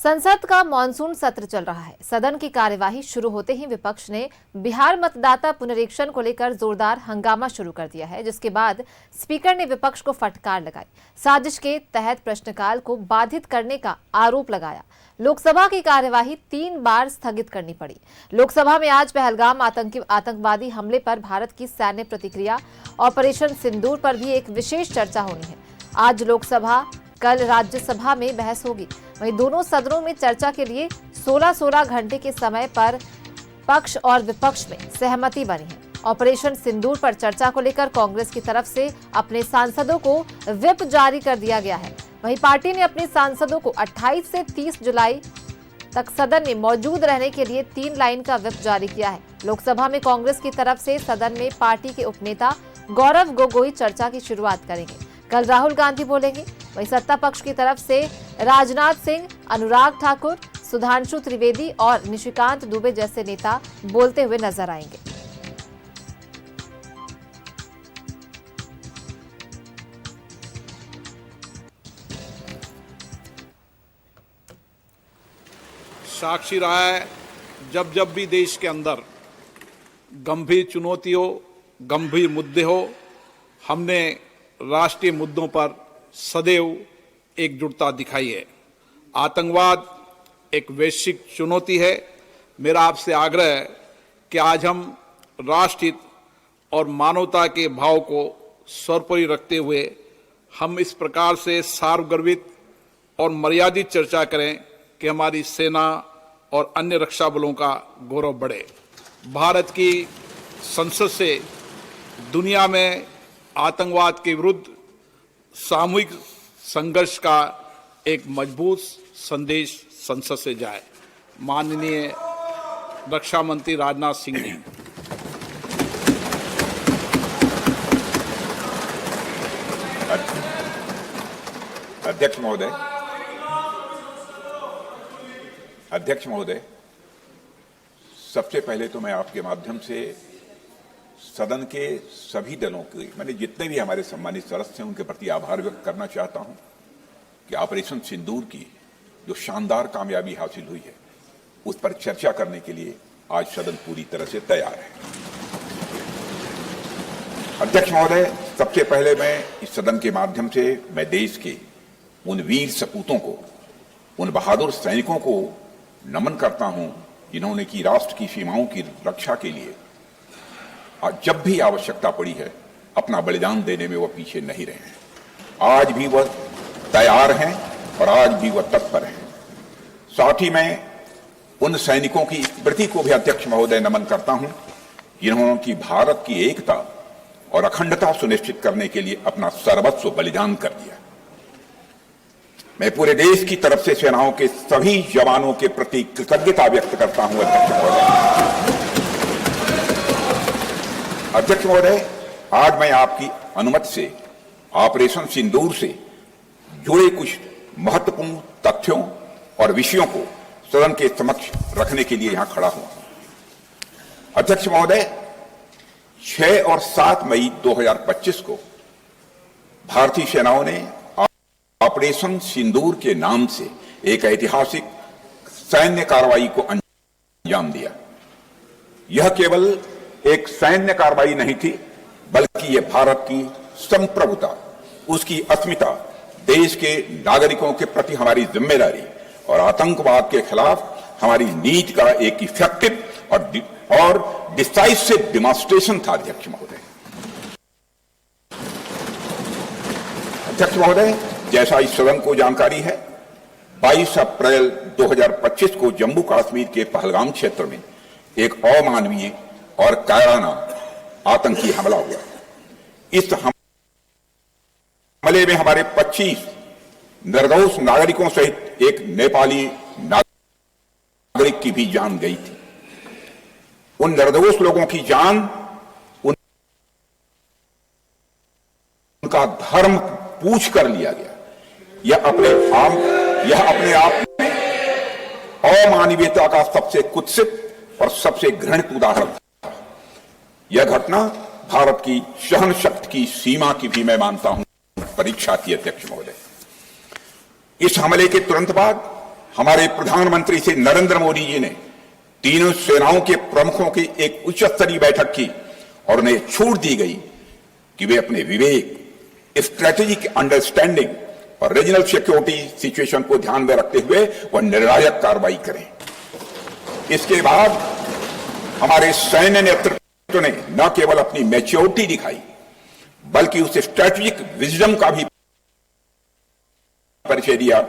संसद का मॉनसून सत्र चल रहा है। सदन की कार्यवाही शुरू होते ही विपक्ष ने बिहार मतदाता पुनरीक्षण को लेकर जोरदार हंगामा शुरू कर दिया है, जिसके बाद स्पीकर ने विपक्ष को फटकार लगाई। साजिश के तहत प्रश्नकाल को बाधित करने का आरोप लगाया। लोकसभा की कार्यवाही 3 बार स्थगित करनी पड़ी। लोकसभा में आज पहलगाम आतंकवादी हमले पर भारत की सैन्य प्रतिक्रिया, ऑपरेशन सिंदूर पर भी एक विशेष चर्चा होनी है। आज लोकसभा, कल राज्यसभा में बहस होगी। वहीं दोनों सदनों में चर्चा के लिए 16-16 घंटे के समय पर पक्ष और विपक्ष में सहमति बनी है। ऑपरेशन सिंदूर पर चर्चा को लेकर कांग्रेस की तरफ से अपने सांसदों को व्हिप जारी कर दिया गया है। वहीं पार्टी ने अपने सांसदों को 28 से 30 जुलाई तक सदन में मौजूद रहने के लिए 3 लाइन का व्हिप जारी किया है। लोकसभा में कांग्रेस की तरफ से सदन में पार्टी के उपनेता गौरव गोगोई चर्चा की शुरुआत करेंगे। कल राहुल गांधी बोलेंगे। वहीं सत्ता पक्ष की तरफ से राजनाथ सिंह, अनुराग ठाकुर, सुधांशु त्रिवेदी और निशिकांत दुबे जैसे नेता बोलते हुए नजर आएंगे। साक्षी रहा है, जब जब भी देश के अंदर गंभीर चुनौती हो, गंभीर मुद्दे हो, हमने राष्ट्रीय मुद्दों पर सदैव एकजुटता दिखाई है। आतंकवाद एक वैश्विक चुनौती है। मेरा आपसे आग्रह है कि आज हम राष्ट्रहित और मानवता के भाव को सर्वोपरि रखते हुए हम इस प्रकार से सार्वगर्भित और मर्यादित चर्चा करें कि हमारी सेना और अन्य रक्षा बलों का गौरव बढ़े। भारत की संसद से दुनिया में आतंकवाद के विरुद्ध सामूहिक संघर्ष का एक मजबूत संदेश संसद से जाए। माननीय रक्षा मंत्री राजनाथ सिंह जी। अध्यक्ष महोदय, सबसे पहले तो मैं आपके माध्यम से सदन के सभी दलों के, मैंने जितने भी हमारे सम्मानित सदस्य हैं, उनके प्रति आभार व्यक्त करना चाहता हूं कि ऑपरेशन सिंदूर की जो शानदार कामयाबी हासिल हुई है, उस पर चर्चा करने के लिए आज सदन पूरी तरह से तैयार है। अध्यक्ष महोदय, सबसे पहले मैं इस सदन के माध्यम से मैं देश के उन वीर सपूतों को, उन बहादुर सैनिकों को नमन करता हूं जिन्होंने की राष्ट्र की सीमाओं की रक्षा के लिए जब भी आवश्यकता पड़ी है अपना बलिदान देने में वह पीछे नहीं रहे हैं। आज भी वह तैयार हैं और आज भी वह तत्पर हैं। साथ ही मैं उन सैनिकों की स्मृति को भी अध्यक्ष महोदय नमन करता हूं जिन्होंने की भारत की एकता और अखंडता सुनिश्चित करने के लिए अपना सर्वस्व बलिदान कर दिया। मैं पूरे देश की तरफ से सेनाओं के सभी जवानों के प्रति कृतज्ञता व्यक्त करता हूं। अध्यक्ष महोदय, आज मैं आपकी अनुमति से ऑपरेशन सिंदूर से जुड़े कुछ महत्वपूर्ण तथ्यों और विषयों को सदन के समक्ष रखने के लिए यहां खड़ा हुआ। अध्यक्ष महोदय, 6 और 7 मई 2025 को भारतीय सेनाओं ने ऑपरेशन सिंदूर के नाम से एक ऐतिहासिक सैन्य कार्रवाई को अंजाम दिया। यह केवल एक सैन्य कार्रवाई नहीं थी, बल्कि यह भारत की संप्रभुता, उसकी अस्मिता, देश के नागरिकों के प्रति हमारी जिम्मेदारी और आतंकवाद के खिलाफ हमारी नीति का एक इफेक्टिव और डिसाइसिव डिमॉन्स्ट्रेशन था। अध्यक्ष महोदय, जैसा इस सदन को जानकारी है, 22 अप्रैल 2025 को जम्मू कश्मीर के पहलगाम क्षेत्र में एक अमानवीय और कायराना आतंकी हमला हुआ। इस हमले में हमारे 25 निर्दोष नागरिकों सहित एक नेपाली नागरिक की भी जान गई थी। उन निर्दोष लोगों की जान उनका धर्म पूछ कर लिया गया। यह अपने आप में अमानवीयता का सबसे कुत्सित और सबसे घृणित उदाहरण था। यह घटना भारत की सहन शक्ति की सीमा की भी मैं मानता हूं परीक्षा थी। अध्यक्ष महोदय, इस हमले के तुरंत बाद हमारे प्रधानमंत्री श्री नरेंद्र मोदी जी ने तीनों सेनाओं के प्रमुखों की एक उच्च स्तरीय बैठक की और उन्हें छूट दी गई कि वे अपने विवेक, स्ट्रेटेजिक अंडरस्टैंडिंग और रीजनल सिक्योरिटी सिचुएशन को ध्यान में रखते हुए वह निर्णायक कार्रवाई करें। इसके बाद हमारे सैन्य नेतृत्व ने न केवल अपनी मैच्योरिटी दिखाई बल्कि उस स्ट्रेटेजिक विजडम का भी परिचय दिया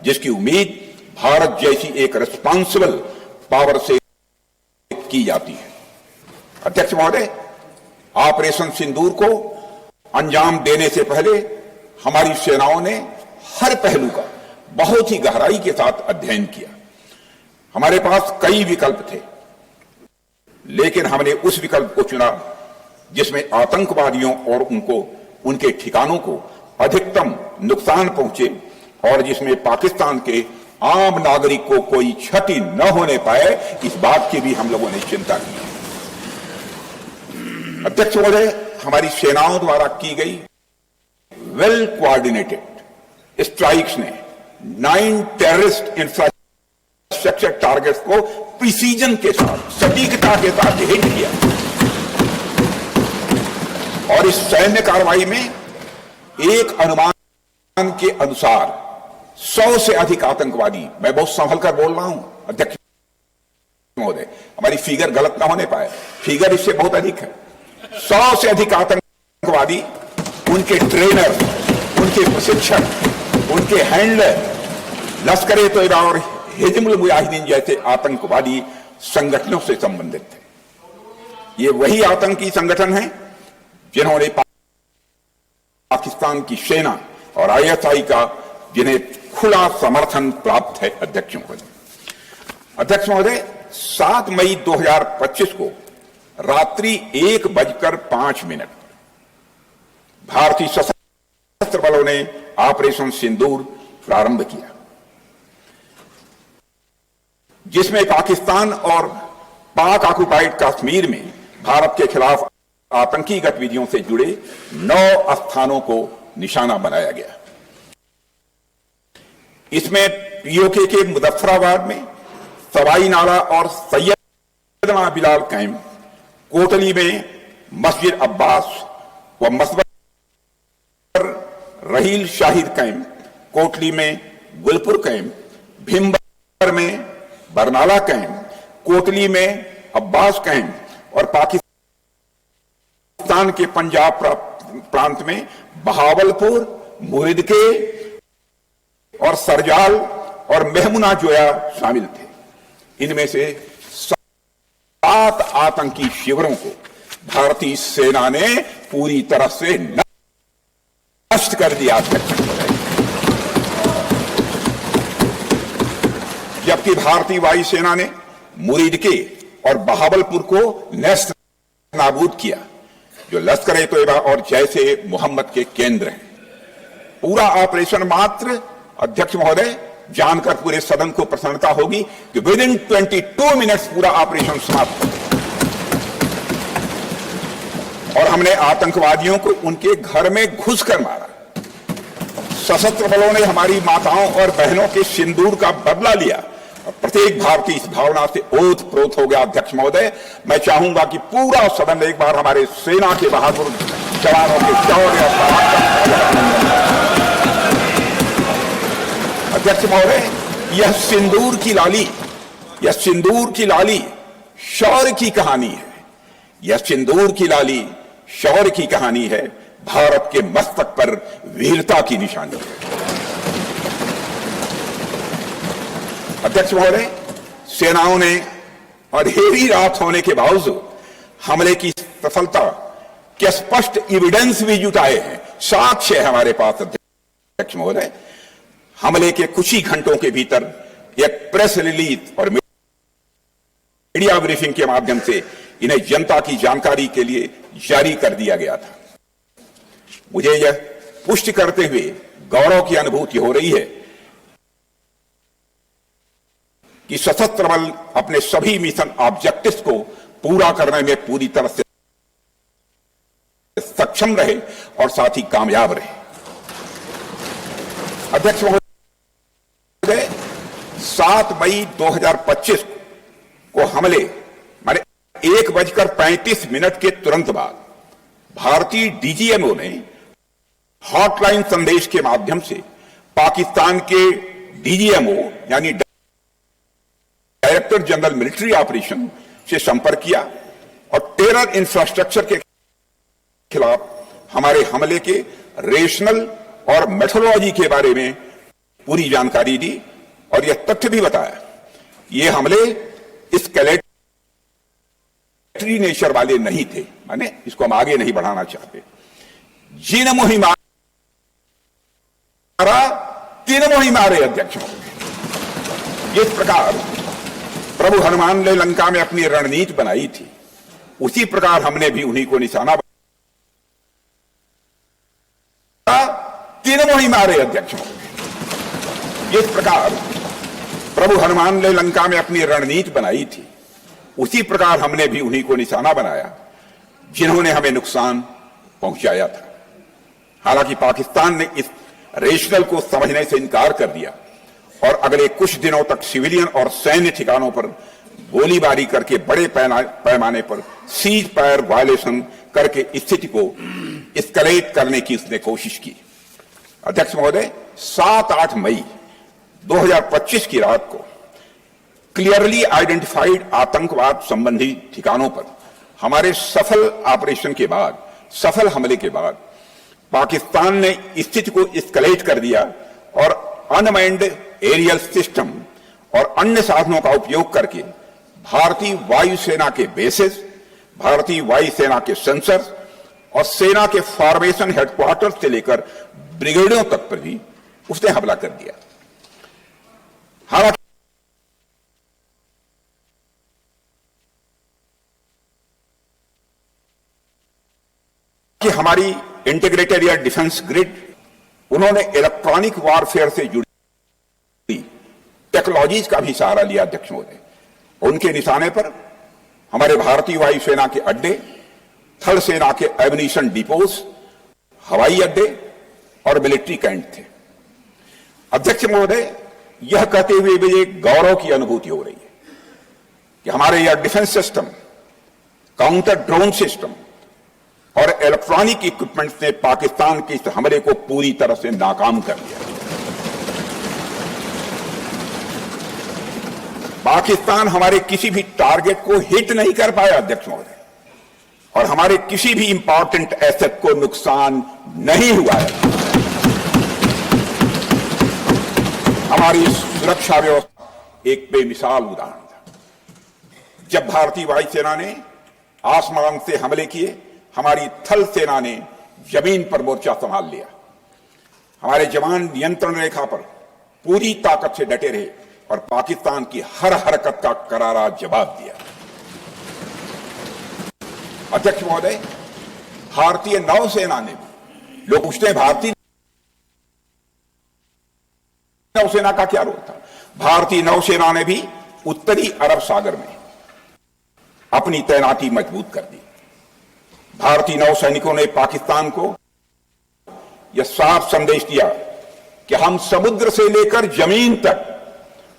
जिसकी उम्मीद भारत जैसी एक रिस्पॉन्सिबल पावर से की जाती है। अध्यक्ष महोदय, ऑपरेशन सिंदूर को अंजाम देने से पहले हमारी सेनाओं ने हर पहलू का बहुत ही गहराई के साथ अध्ययन किया। हमारे पास कई विकल्प थे, लेकिन हमने उस विकल्प को चुना जिसमें आतंकवादियों और उनके ठिकानों को अधिकतम नुकसान पहुंचे और जिसमें पाकिस्तान के आम नागरिक को कोई क्षति न होने पाए, इस बात की भी हम लोगों ने चिंता की। अध्यक्ष महोदय, हमारी सेनाओं द्वारा की गई वेल कोऑर्डिनेटेड स्ट्राइक्स ने 9 टेररिस्ट इंफ्रास्ट्रक्चर टारगेट्स को प्रिसीजन के साथ, सटीकता के साथ हिट किया और इस सैन्य कार्रवाई में एक अनुमान के अनुसार 100 से अधिक आतंकवादी, मैं बहुत संभल कर बोल रहा हूं अध्यक्ष महोदय, हमारी फिगर गलत ना होने पाए, फिगर इससे बहुत अधिक है। 100 से अधिक आतंकवादी, उनके ट्रेनर, उनके प्रशिक्षक, उनके हैंडलर लश्कर-ए-तोयबा और हिजबुल मुजाहिदीन जैसे आतंकवादी संगठनों से संबंधित थे। ये वही आतंकी संगठन हैं जिन्होंने पाकिस्तान की सेना और आईएसआई का जिन्हें खुला समर्थन प्राप्त है। अध्यक्ष महोदय, 7 मई 2025 को रात्रि 1:05 भारतीय सशस्त्र बलों ने ऑपरेशन सिंदूर प्रारंभ किया, जिसमें पाकिस्तान और पाक ऑक्युपाइड कश्मीर में भारत के खिलाफ आतंकी गतिविधियों से जुड़े 9 स्थानों को निशाना बनाया गया। इसमें पीओके के मुजफ्फराबाद में सवाई नाला और सैयदना बिलाल कैंप, कोटली में मस्जिद अब्बास व मसबर रहील शाहिद कैंप, कोटली में गुलपुर कैंप, भिम्बर में बरनाला कैंप, कोटली में अब्बास कैंप और पाकिस्तान के पंजाब प्रांत में बहावलपुर, मुहिदके और सरजाल और मेहमुना जोया शामिल थे। इनमें से 7 आतंकी शिविरों को भारतीय सेना ने पूरी तरह से नष्ट कर दिया, जबकि भारतीय वायुसेना ने मुरीदके और बहावलपुर को नेस्त नाबूद किया, जो लश्कर-ए-तोयबा और जैशे मोहम्मद के केंद्र हैं। पूरा ऑपरेशन मात्र, अध्यक्ष महोदय, जानकर पूरे सदन को प्रसन्नता होगी कि विद इन 22 मिनट्स पूरा ऑपरेशन समाप्त हो गया और हमने आतंकवादियों को उनके घर में घुसकर मारा। सशस्त्र बलों ने हमारी माताओं और बहनों के सिंदूर का बदला लिया और प्रत्येक भारतीय इस भावना से ओत-प्रोत हो गया। अध्यक्ष महोदय, मैं चाहूंगा कि पूरा सदन एक बार हमारे सेना के बहादुर जवानों के शौर्य और पराक्रम। अध्यक्ष महोदय, यह सिंदूर की लाली शौर्य की कहानी है। यह सिंदूर की लाली शौर्य की कहानी है, भारत के मस्तक पर वीरता की निशानी है। अध्यक्ष महोदय, सेनाओं ने अंधेरी रात होने के बावजूद हमले की सफलता के स्पष्ट एविडेंस भी जुटाए हैं, साक्ष्य है हमारे पास। अध्यक्ष महोदय, हमले के कुछ ही घंटों के भीतर एक प्रेस रिलीज और मीडिया ब्रीफिंग के माध्यम से इन्हें जनता की जानकारी के लिए जारी कर दिया गया था। मुझे यह पुष्टि करते हुए गौरव की अनुभूति हो रही है कि सशस्त्र बल अपने सभी मिशन ऑब्जेक्टिव्स को पूरा करने में पूरी तरह से सक्षम रहे और साथ ही कामयाब रहे। अध्यक्ष महोदय, 7 मई 2025 को हमले माने 1:35 के तुरंत बाद भारतीय डीजीएमओ ने हॉटलाइन संदेश के माध्यम से पाकिस्तान के डीजीएमओ यानी डायरेक्टर जनरल मिलिट्री ऑपरेशन से संपर्क किया और टेरर इंफ्रास्ट्रक्चर के खिलाफ हमारे हमले के रेशनल और मेथोडोलॉजी के बारे में पूरी जानकारी दी और यह तथ्य भी बताया ये हमले एस्केलेटरी नेचर वाले नहीं थे, माने इसको हम आगे नहीं बढ़ाना चाहते। जिन मुहिम मारे अध्यक्ष जिस प्रकार प्रभु हनुमान ने लंका में अपनी रणनीति बनाई थी उसी प्रकार हमने भी उन्हीं को निशाना मारे अध्यक्ष जिस प्रकार प्रभु हनुमान ने लंका में अपनी रणनीति बनाई थी उसी प्रकार हमने भी उन्हीं को निशाना बनाया जिन्होंने हमें नुकसान पहुंचाया था। हालांकि पाकिस्तान ने इस रेशनल को समझने से इनकार कर दिया और अगले कुछ दिनों तक सिविलियन और सैन्य ठिकानों पर गोलीबारी करके बड़े पैमाने पर सीज फायर वायलेशन करके स्थिति को एस्केलेट करने की उसने कोशिश की। अध्यक्ष महोदय, 7-8 मई 2025 की रात को क्लियरली आइडेंटिफाइड आतंकवाद संबंधी ठिकानों पर हमारे सफल ऑपरेशन के बाद, सफल हमले के बाद पाकिस्तान ने स्थिति को एस्केलेट कर दिया और अनमैन्ड एरियल सिस्टम और अन्य साधनों का उपयोग करके भारतीय वायुसेना के बेसेस, भारतीय वायुसेना के सेंसर्स और सेना के फॉर्मेशन हेडक्वार्टर से लेकर ब्रिगेडों तक पर भी उसने हमला कर दिया। हालांकि हमारी इंटीग्रेटेड एयर डिफेंस ग्रिड उन्होंने इलेक्ट्रॉनिक वॉरफेयर से जुड़ी टेक्नोलॉजीज का भी सहारा लिया। अध्यक्ष महोदय, उनके निशाने पर हमारे भारतीय वायुसेना के अड्डे, थल सेना के एमिनिशन डिपोज, हवाई अड्डे और मिलिट्री कैंट थे। अध्यक्ष महोदय, यह कहते हुए मुझे गौरव की अनुभूति हो रही है कि हमारे air defence system, counter drone system और इलेक्ट्रॉनिक इक्विपमेंट्स ने पाकिस्तान के इस हमले को पूरी तरह से नाकाम कर दिया। पाकिस्तान हमारे किसी भी टारगेट को हिट नहीं कर पाया अध्यक्ष महोदय, और हमारे किसी भी इंपॉर्टेंट एसेट को नुकसान नहीं हुआ है। हमारी सुरक्षा व्यवस्था एक बेमिसाल उदाहरण था। जब भारतीय वायुसेना ने आसमान से हमले किए, हमारी थल सेना ने जमीन पर मोर्चा संभाल लिया। हमारे जवान नियंत्रण रेखा पर पूरी ताकत से डटे रहे और पाकिस्तान की हर हरकत का करारा जवाब दिया। अध्यक्ष महोदय, भारतीय नौसेना ने भी, लोग पूछते हैं भारतीय नौसेना का क्या रोल था? भारतीय नौसेना ने भी उत्तरी अरब सागर में अपनी तैनाती मजबूत कर दी। भारतीय नौसैनिकों ने पाकिस्तान को यह साफ संदेश दिया कि हम समुद्र से लेकर जमीन तक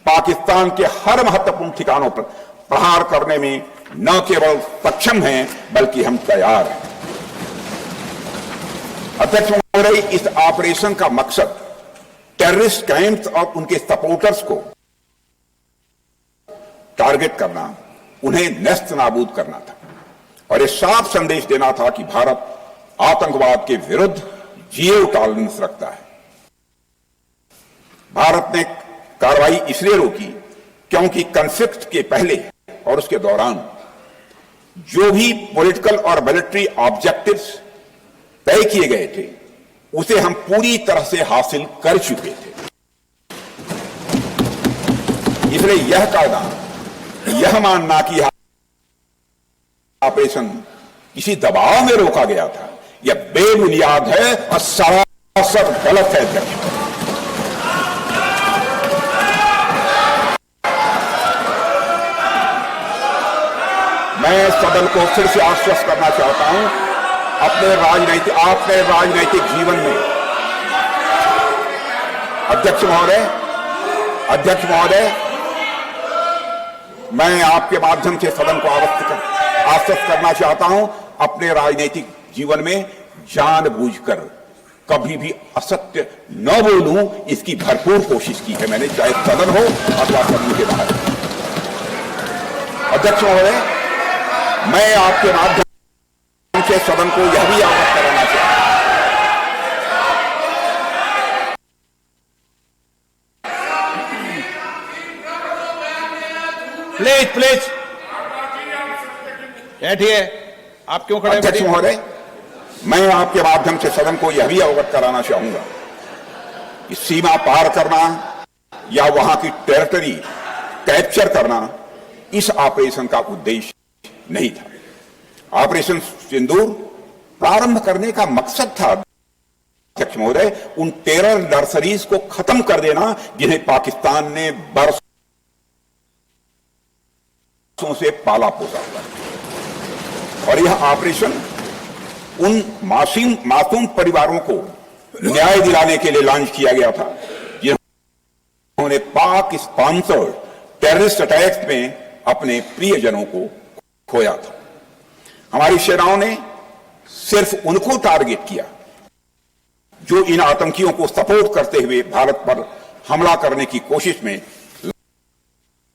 पाकिस्तान के हर महत्वपूर्ण ठिकानों पर प्रहार करने में न केवल सक्षम हैं बल्कि हम तैयार हैं। अध्यक्ष महोदय, इस ऑपरेशन का मकसद टेररिस्ट कैंप्स और उनके सपोर्टर्स को टारगेट करना, उन्हें नेस्त नाबूद करना था और यह साफ संदेश देना था कि भारत आतंकवाद के विरुद्ध जीरो टॉलरेंस रखता है। भारत ने कार्रवाई इसलिए रोकी क्योंकि कॉन्फ्लिक्ट के पहले और उसके दौरान जो भी पॉलिटिकल और मिलिट्री ऑब्जेक्टिव्स तय किए गए थे उसे हम पूरी तरह से हासिल कर चुके थे। इसलिए यह कहना, यह मानना कि ऑपरेशन किसी दबाव में रोका गया था, यह बेबुनियाद है और सरासर गलत है। अध्यक्ष, मैं सदन को फिर से आश्वस्त करना चाहता हूं, अपने राजनैतिक जीवन में अध्यक्ष महोदय, अध्यक्ष महोदय, मैं आपके माध्यम से सदन को आश्वस्त करना चाहता हूं, अपने राजनीतिक जीवन में जानबूझकर कभी भी असत्य न बोलूं, इसकी भरपूर कोशिश की है मैंने, चाहे सदन हो अथवा सदन के बाहर। अध्यक्ष महोदय, मैं आपके माध्यम से सदन को यह भी अवगत कराना चाहता हूं, प्लीज प्लीज बैठिए। आप क्यों खड़े? अध्यक्ष महोदय, मैं आपके माध्यम से सदन को यह भी अवगत कराना चाहूंगा कि सीमा पार करना या वहां की टेरिटरी कैप्चर करना इस ऑपरेशन का उद्देश्य नहीं था। ऑपरेशन सिंदूर प्रारंभ करने का मकसद था, अध्यक्ष महोदय, उन टेरर नर्सरीज को खत्म कर देना जिन्हें पाकिस्तान ने बरसों से पाला पोसा हुआ। और यह ऑपरेशन उन मासूम परिवारों को न्याय दिलाने के लिए लॉन्च किया गया था जिन्होंने पाक स्पॉन्सर्ड टेररिस्ट अटैक्स में अपने प्रियजनों को खोया था। हमारी सेनाओं ने सिर्फ उनको टारगेट किया जो इन आतंकियों को सपोर्ट करते हुए भारत पर हमला करने की कोशिश में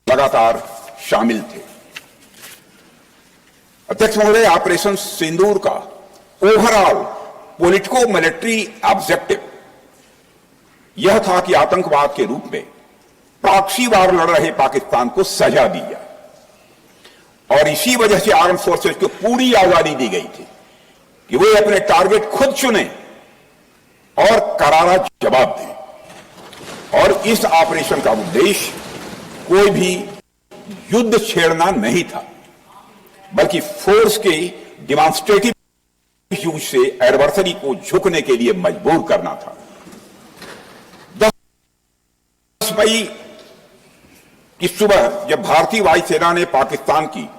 लगातार शामिल थे। अध्यक्ष महोदय, ऑपरेशन सिंदूर का ओवरऑल पॉलिटिको मिलिट्री ऑब्जेक्टिव यह था कि आतंकवाद के रूप में प्रॉक्सी वार लड़ रहे पाकिस्तान को सजा दी जाए, और इसी वजह से आर्म फोर्सेज को पूरी आजादी दी गई थी कि वे अपने टारगेट खुद चुने और करारा जवाब दें। और इस ऑपरेशन का उद्देश्य कोई भी युद्ध छेड़ना नहीं था, बल्कि फोर्स के डिमॉन्स्ट्रेटिव यूज से एडवर्सरी को झुकने के लिए मजबूर करना था। 10 मई की सुबह जब भारतीय वायुसेना ने पाकिस्तान की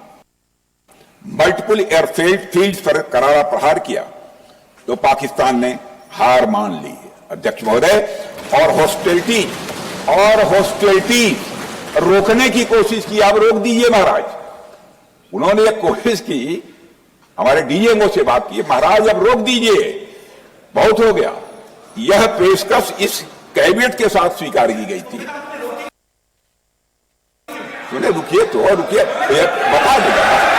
मल्टीपल एयरफील्ड पर करारा प्रहार किया तो पाकिस्तान ने हार मान ली। अध्यक्ष महोदय, और हॉस्टिलिटी रोकने की कोशिश की। आप रोक दीजिए महाराज। उन्होंने एक कोशिश की, हमारे डीजीएमओ से बात की, महाराज अब रोक दीजिए, बहुत हो गया। यह पेशकश इस कैबिनेट के साथ स्वीकार की गई थी। सुने, रुकिए तो रुकिए, बता दूंगा।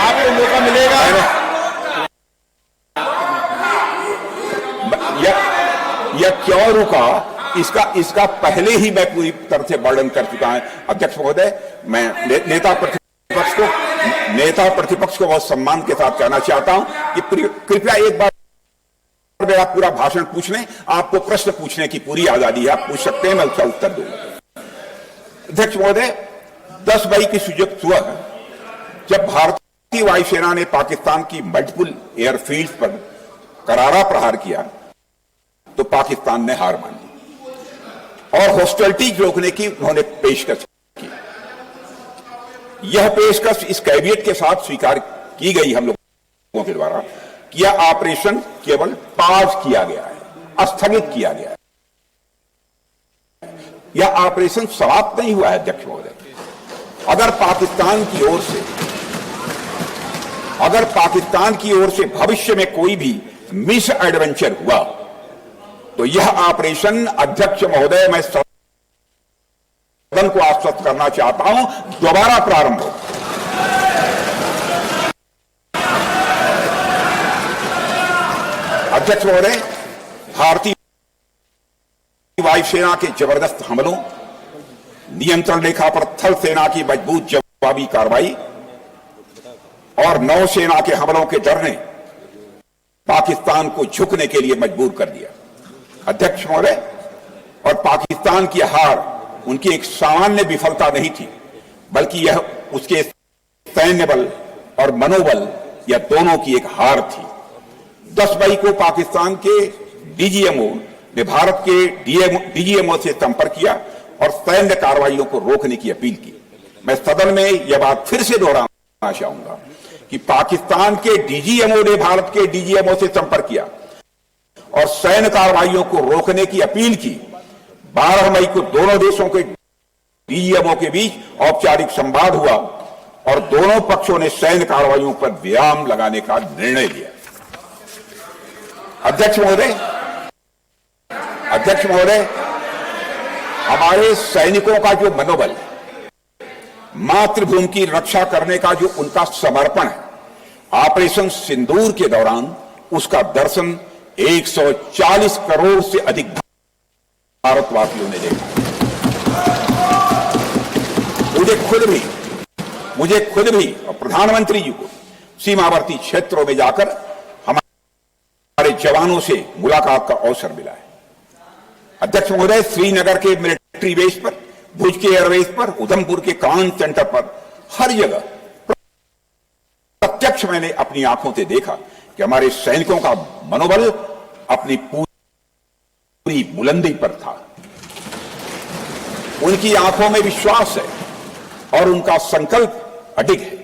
आपको मौका मिलेगा। यह क्यों रुका, इसका पहले ही मैं पूरी तरह से वर्णन कर चुका हूं। अध्यक्ष महोदय, मैं नेता प्रतिपक्ष को बहुत सम्मान के साथ कहना चाहता हूं कि कृपया एक बार मेरा पूरा भाषण पूछ लें। आपको प्रश्न पूछने की पूरी आजादी है, आप पूछ सकते हैं, मैं उसका उत्तर दूंगा। अध्यक्ष महोदय, 10 मई की सुबह जब भारतीय वायुसेना ने पाकिस्तान की मल्टीपल एयरफील्ड पर करारा प्रहार किया तो पाकिस्तान ने हार मान ली और हॉस्टिलिटी रोकने की उन्होंने पेशकश की। यह पेशकश इस कैबिनेट के साथ स्वीकार की गई हम लोगों के द्वारा कि यह ऑपरेशन केवल पाज किया गया है, स्थगित किया गया है। यह ऑपरेशन समाप्त नहीं हुआ है। अध्यक्ष महोदय, अगर पाकिस्तान की ओर से भविष्य में कोई भी मिस एडवेंचर हुआ तो यह ऑपरेशन, अध्यक्ष महोदय, मैं सदन को आश्वस्त करना चाहता हूं, दोबारा प्रारंभ हो। अध्यक्ष महोदय, भारतीय वायुसेना के जबरदस्त हमलों, नियंत्रण रेखा पर थल सेना की मजबूत जवाबी कार्रवाई और नौसेना के हमलों के डर ने पाकिस्तान को झुकने के लिए मजबूर कर दिया। अध्यक्ष महोदय, और पाकिस्तान की हार उनकी एक सामान्य विफलता नहीं थी, बल्कि यह उसके सैन्य बल और मनोबल या दोनों की एक हार थी। 10 मई को पाकिस्तान के डीजीएमओ ने भारत के डीजीएमओ से संपर्क किया और सैन्य कार्रवाइयों को रोकने की अपील की। मैं सदन में यह बात फिर से दोहराना चाहूंगा कि पाकिस्तान के डीजीएमओ ने भारत के डीजीएमओ से संपर्क किया और सैन्य कार्रवाइयों को रोकने की अपील की। 12 मई को दोनों देशों के डीजीएमओ के बीच औपचारिक संवाद हुआ और दोनों पक्षों ने सैन्य कार्रवाइयों पर विराम लगाने का निर्णय लिया। अध्यक्ष महोदय, हमारे सैनिकों का जो मनोबल, मातृभूमि की रक्षा करने का जो उनका समर्पण है, ऑपरेशन सिंदूर के दौरान उसका दर्शन 140 करोड़ से अधिक भारतवासियों ने देखा। मुझे खुद भी और प्रधानमंत्री जी को सीमावर्ती क्षेत्रों में जाकर हमारे जवानों से मुलाकात का अवसर मिला है। अध्यक्ष महोदय, श्रीनगर के मिलिट्री बेस पर, भुज के एयरबेस पर, उधमपुर के कमांड सेंटर पर, हर जगह प्रत्यक्ष मैंने अपनी आंखों से देखा कि हमारे सैनिकों का मनोबल अपनी पूरी बुलंदी पर था। उनकी आंखों में विश्वास है और उनका संकल्प अडिग है।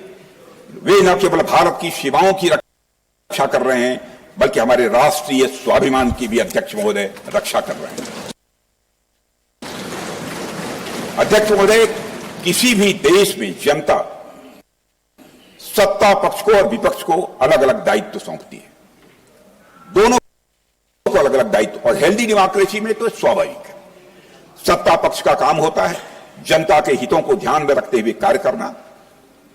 वे न केवल भारत की सीमाओं की रक्षा कर रहे हैं, बल्कि हमारे राष्ट्रीय स्वाभिमान की भी, अध्यक्ष महोदय, रक्षा कर रहे हैं। अध्यक्ष महोदय, किसी भी देश में जनता सत्ता पक्ष को और विपक्ष को अलग अलग दायित्व सौंपती है, दोनों को अलग अलग दायित्व, और हेल्दी डेमोक्रेसी में तो स्वाभाविक है। सत्ता पक्ष का काम होता है जनता के हितों को ध्यान में रखते हुए कार्य करना,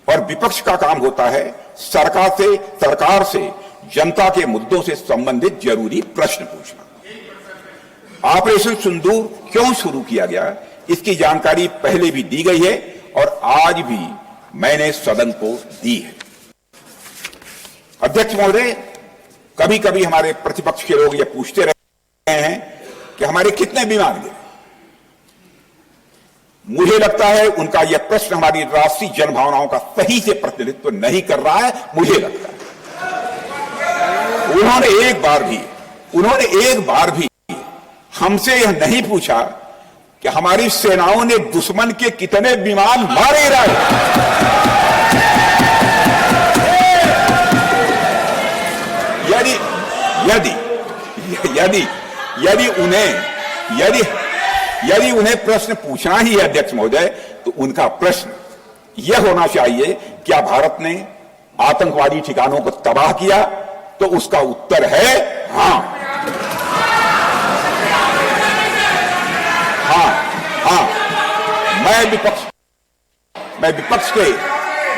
और विपक्ष का काम होता है सरकार से जनता के मुद्दों से संबंधित जरूरी प्रश्न पूछना। ऑपरेशन सिंदूर क्यों शुरू किया गया, इसकी जानकारी पहले भी दी गई है और आज भी मैंने सदन को दी है। अध्यक्ष महोदय, कभी कभी हमारे प्रतिपक्ष के लोग ये पूछते रहे हैं कि हमारे कितने विमान गिरे। मुझे लगता है उनका यह प्रश्न हमारी राष्ट्रीय जनभावनाओं का सही से प्रतिनिधित्व नहीं कर रहा है। मुझे लगता है उन्होंने एक बार भी हमसे यह नहीं पूछा कि हमारी सेनाओं ने दुश्मन के कितने विमान मारे रहे। यदि उन्हें प्रश्न पूछना ही है अध्यक्ष महोदय, तो उनका प्रश्न यह होना चाहिए, क्या भारत ने आतंकवादी ठिकानों को तबाह किया? तो उसका उत्तर है हां।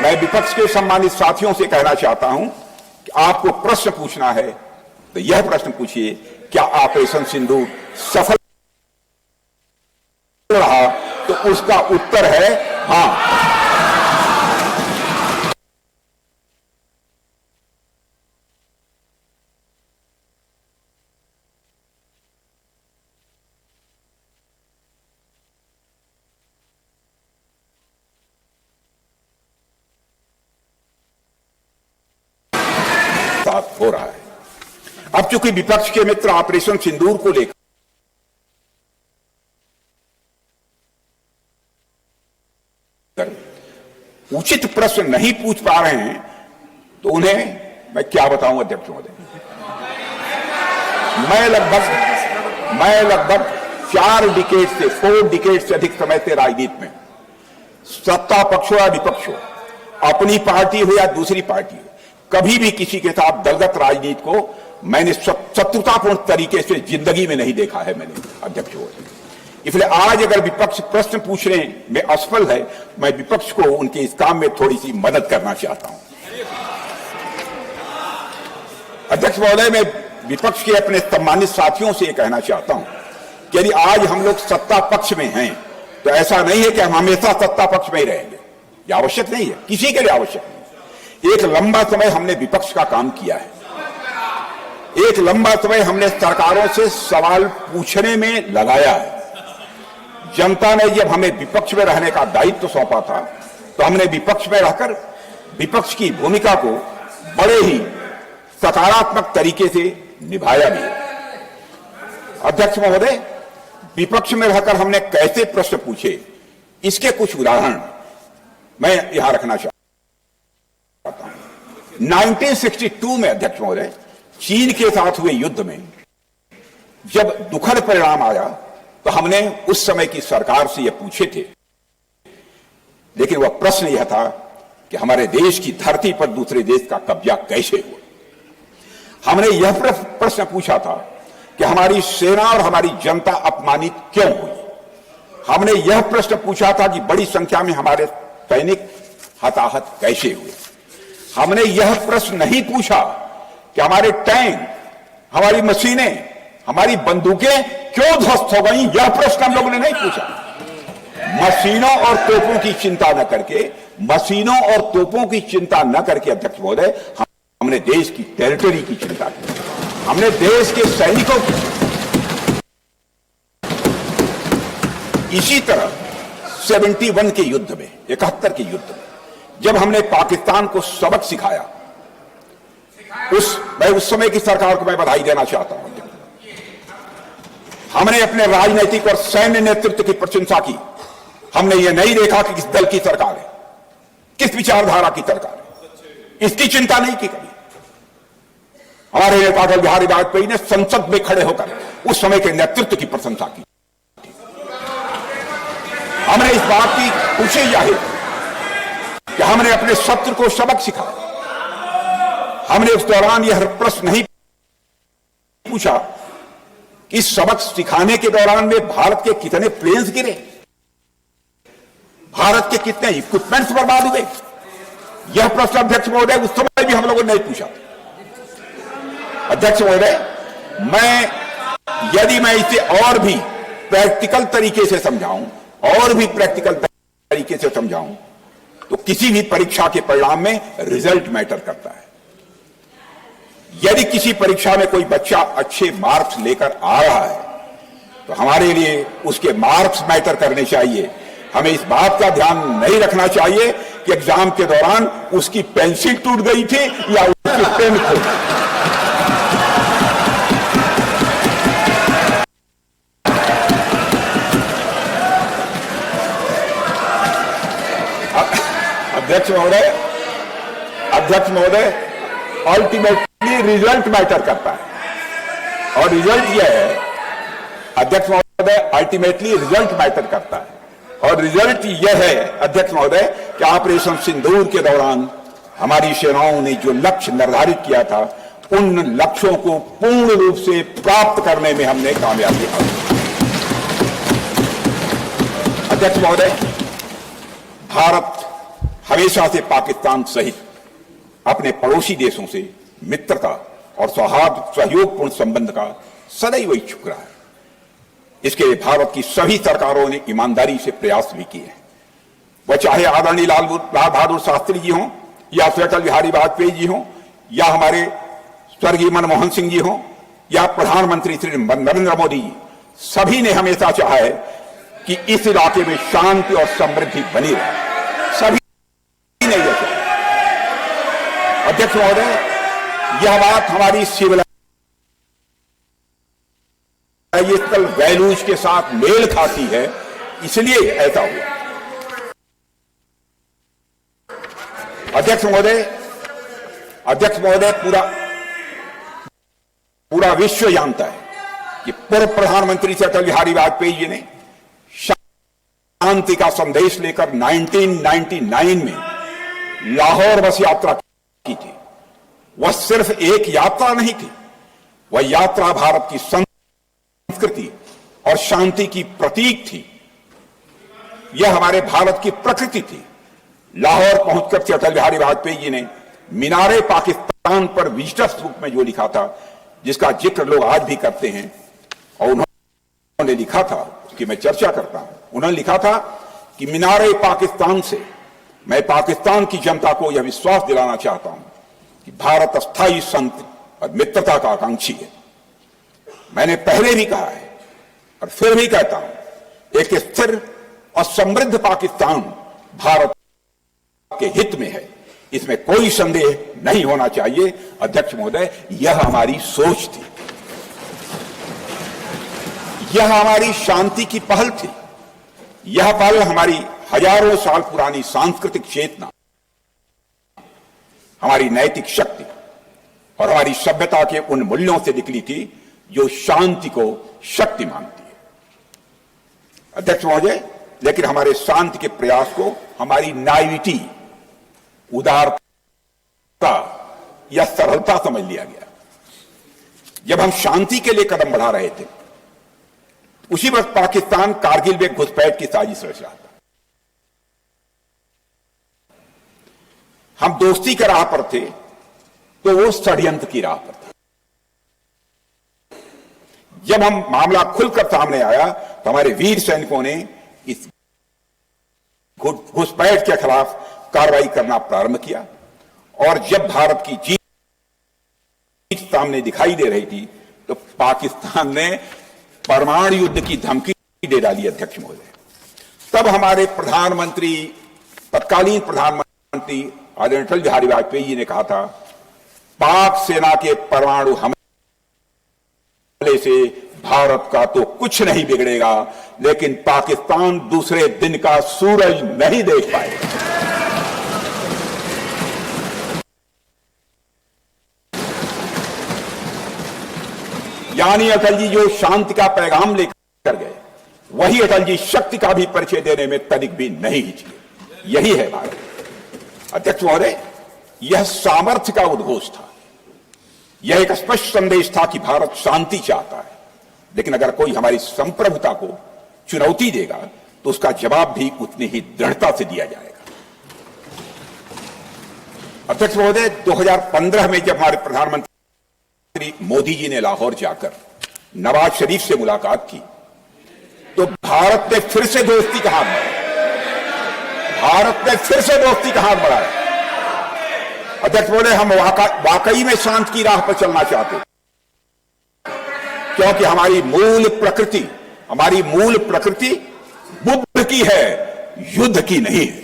मैं विपक्ष के सम्मानित साथियों से कहना चाहता हूं कि आपको प्रश्न पूछना है तो यह प्रश्न पूछिए, क्या ऑपरेशन सिंदूर सफल रहा? तो उसका उत्तर है हां। हो रहा है। अब चूंकि विपक्ष के मित्र ऑपरेशन सिंदूर को लेकर उचित प्रश्न नहीं पूछ पा रहे हैं, तो उन्हें मैं क्या बताऊं अध्यक्ष महोदय। मैं लगभग 4 डिकेड से अधिक समय से राजनीति में, सत्ता पक्ष हो या विपक्ष हो, अपनी पार्टी हो या दूसरी पार्टी हो, कभी भी किसी के साथ दलगत राजनीति को मैंने शत्रुतापूर्ण तरीके से जिंदगी में नहीं देखा है मैंने, अध्यक्ष महोदय। इसलिए आज अगर विपक्ष प्रश्न पूछने में असफल है, मैं विपक्ष को उनके इस काम में थोड़ी सी मदद करना चाहता हूं। अध्यक्ष महोदय, मैं विपक्ष के अपने सम्मानित साथियों से कहना चाहता हूं कि यदि आज हम लोग सत्ता पक्ष में हैं, तो ऐसा नहीं है कि हम हमेशा सत्ता पक्ष में ही रहेंगे। यह आवश्यक नहीं है, किसी के लिए आवश्यक नहीं। एक लंबा समय हमने विपक्ष का काम किया है। एक लंबा समय हमने सरकारों से सवाल पूछने में लगाया है। जनता ने जब हमें विपक्ष में रहने का दायित्व सौंपा था, तो हमने विपक्ष में रहकर विपक्ष की भूमिका को बड़े ही सकारात्मक तरीके से निभाया भी है। अध्यक्ष महोदय, विपक्ष में रहकर हमने कैसे प्रश्न पूछे, इसके कुछ उदाहरण। मैं यहां रखना चाहता हूं। 1962 में अध्यक्ष महोदय चीन के साथ हुए युद्ध में जब दुखद परिणाम आया तो हमने उस समय की सरकार से यह पूछे थे, लेकिन वह प्रश्न यह था कि हमारे देश की धरती पर दूसरे देश का कब्जा कैसे हुआ। हमने यह प्रश्न पूछा था कि हमारी सेना और हमारी जनता अपमानित क्यों हुई। हमने यह प्रश्न पूछा था कि बड़ी संख्या में हमारे सैनिक हताहत कैसे हुए। हमने यह प्रश्न नहीं पूछा कि हमारे टैंक, हमारी मशीनें, हमारी बंदूकें क्यों ध्वस्त हो गई। यह प्रश्न हम लोगों ने नहीं पूछा। मशीनों और तोपों की चिंता न करके, मशीनों और तोपों की चिंता न करके अध्यक्ष महोदय हमने देश की टेरिटरी की चिंता की, हमने देश के सैनिकों की। इसी तरह 71 के युद्ध में, 71 के युद्ध में जब हमने पाकिस्तान को सबक सिखाया, मैं उस समय की सरकार को मैं बधाई देना चाहता हूं। हमने अपने राजनीतिक और सैन्य नेतृत्व की प्रशंसा की। हमने यह नहीं देखा कि किस दल की सरकार है, किस विचारधारा की सरकार है, इसकी चिंता नहीं की कभी। हमारे नेता अटल बिहारी वाजपेयी ने संसद में खड़े होकर उस समय के नेतृत्व की प्रशंसा की। हमने इस बात की खुशी जाहिर कि हमने अपने शत्रु को सबक सिखाया। हमने उस दौरान यह प्रश्न नहीं पूछा कि सबक सिखाने के दौरान में भारत के कितने प्लेन्स गिरे, भारत के कितने इक्विपमेंट्स बर्बाद हुए। यह प्रश्न अध्यक्ष महोदय उस समय भी हम लोगों ने नहीं पूछा। अध्यक्ष महोदय, यदि मैं इसे और भी प्रैक्टिकल तरीके से समझाऊं, तो किसी भी परीक्षा के परिणाम में रिजल्ट मैटर करता है। यदि किसी परीक्षा में कोई बच्चा अच्छे मार्क्स लेकर आ रहा है तो हमारे लिए उसके मार्क्स मैटर करने चाहिए। हमें इस बात का ध्यान नहीं रखना चाहिए कि एग्जाम के दौरान उसकी पेंसिल टूट गई थी या उसकी पेन खो गई। अध्यक्ष महोदय अल्टीमेटली रिजल्ट मैटर करता है और रिजल्ट यह है, अध्यक्ष महोदय, अल्टीमेटली रिजल्ट मैटर करता है और रिजल्ट यह है अध्यक्ष महोदय कि ऑपरेशन सिंदूर के दौरान हमारी सेनाओं ने जो लक्ष्य निर्धारित किया था उन लक्ष्यों को पूर्ण रूप से प्राप्त करने में हमने कामयाबी हासिल की। अध्यक्ष महोदय, भारत हमेशा से पाकिस्तान सहित अपने पड़ोसी देशों से मित्रता और सहयोगपूर्ण संबंध का सदैव इच्छुक रहा है। इसके लिए भारत की सभी सरकारों ने ईमानदारी से प्रयास भी किए हैं। वह चाहे आदरणीय लाल बहादुर शास्त्री जी हों या अटल बिहारी वाजपेयी जी हों या हमारे स्वर्गीय मनमोहन सिंह जी हों या प्रधानमंत्री श्री नरेंद्र मोदी जी, सभी ने हमेशा चाहा है कि इस इलाके में शांति और समृद्धि बनी रहे। सभी ने यह चाहा। अध्यक्ष महोदय, यह बात हमारी सिविलाइजेशनल वैल्यूज के साथ मेल खाती है, इसलिए ऐसा हुआ। अध्यक्ष महोदय, पूरा विश्व जानता है कि पूर्व प्रधानमंत्री से अटल बिहारी वाजपेयी जी ने शांति का संदेश लेकर 1999 में लाहौर बस यात्रा की थी। वह सिर्फ एक यात्रा नहीं थी, वह यात्रा भारत की संस्कृति और शांति की प्रतीक थी। यह हमारे भारत की प्रकृति थी। लाहौर पहुंचकर से अटल बिहारी वाजपेयी जी ने मीनारे पाकिस्तान पर विजिटर्स बुक में जो लिखा था, जिसका जिक्र लोग आज भी करते हैं, और उन्होंने लिखा था कि मैं चर्चा करता हूं, उन्होंने लिखा था कि मीनारे पाकिस्तान से मैं पाकिस्तान की जनता को यह विश्वास दिलाना चाहता हूं कि भारत अस्थायी शांति और मित्रता का आकांक्षी है। मैंने पहले भी कहा है और फिर भी कहता हूं, एक स्थिर और समृद्ध पाकिस्तान भारत के हित में है, इसमें कोई संदेह नहीं होना चाहिए। अध्यक्ष महोदय, यह हमारी सोच थी, यह हमारी शांति की पहल थी। यह पहल हजारों साल पुरानी सांस्कृतिक चेतना, हमारी नैतिक शक्ति और हमारी सभ्यता के उन मूल्यों से निकली थी जो शांति को शक्ति मानती है। अध्यक्ष महोदय, लेकिन हमारे शांति के प्रयास को हमारी नाइविटी, उदारता या सरलता समझ लिया गया। जब हम शांति के लिए कदम बढ़ा रहे थे, उसी वक्त पाकिस्तान कारगिल में घुसपैठ की साजिश रच रहा था। हम दोस्ती के राह पर थे तो वो षड्यंत्र की राह पर था। जब हम मामला खुलकर सामने आया तो हमारे वीर सैनिकों ने इस घुसपैठ के खिलाफ कार्रवाई करना प्रारंभ किया और जब भारत की जीत सामने दिखाई दे रही थी तो पाकिस्तान ने परमाणु युद्ध की धमकी दे डाली। अध्यक्ष महोदय, तब हमारे प्रधानमंत्री, तत्कालीन प्रधानमंत्री आदरणीय अटल बिहारी वाजपेयी जी ने कहा था, पाक सेना के परमाणु हमले से भारत का तो कुछ नहीं बिगड़ेगा, लेकिन पाकिस्तान दूसरे दिन का सूरज नहीं देख पाएगा। यानी अटल जी जो शांति का पैगाम लेकर गए, वही अटल जी शक्ति का भी परिचय देने में तनिक भी नहीं हिचके। यही है भारत। अध्यक्ष महोदय, यह सामर्थ्य का उद्घोष था। यह एक स्पष्ट संदेश था कि भारत शांति चाहता है, लेकिन अगर कोई हमारी संप्रभुता को चुनौती देगा तो उसका जवाब भी उतनी ही दृढ़ता से दिया जाएगा। अध्यक्ष महोदय, 2015 में जब हमारे प्रधानमंत्री मोदी जी ने लाहौर जाकर नवाज शरीफ से मुलाकात की तो भारत ने फिर से दोस्ती का हाथ बढ़ाया। भारत ने फिर से दोस्ती का हाथ बढ़ाया। अध्यक्ष महोदय, हम वाकई में शांति की राह पर चलना चाहते, क्योंकि हमारी मूल प्रकृति बुद्ध की है, युद्ध की नहीं है।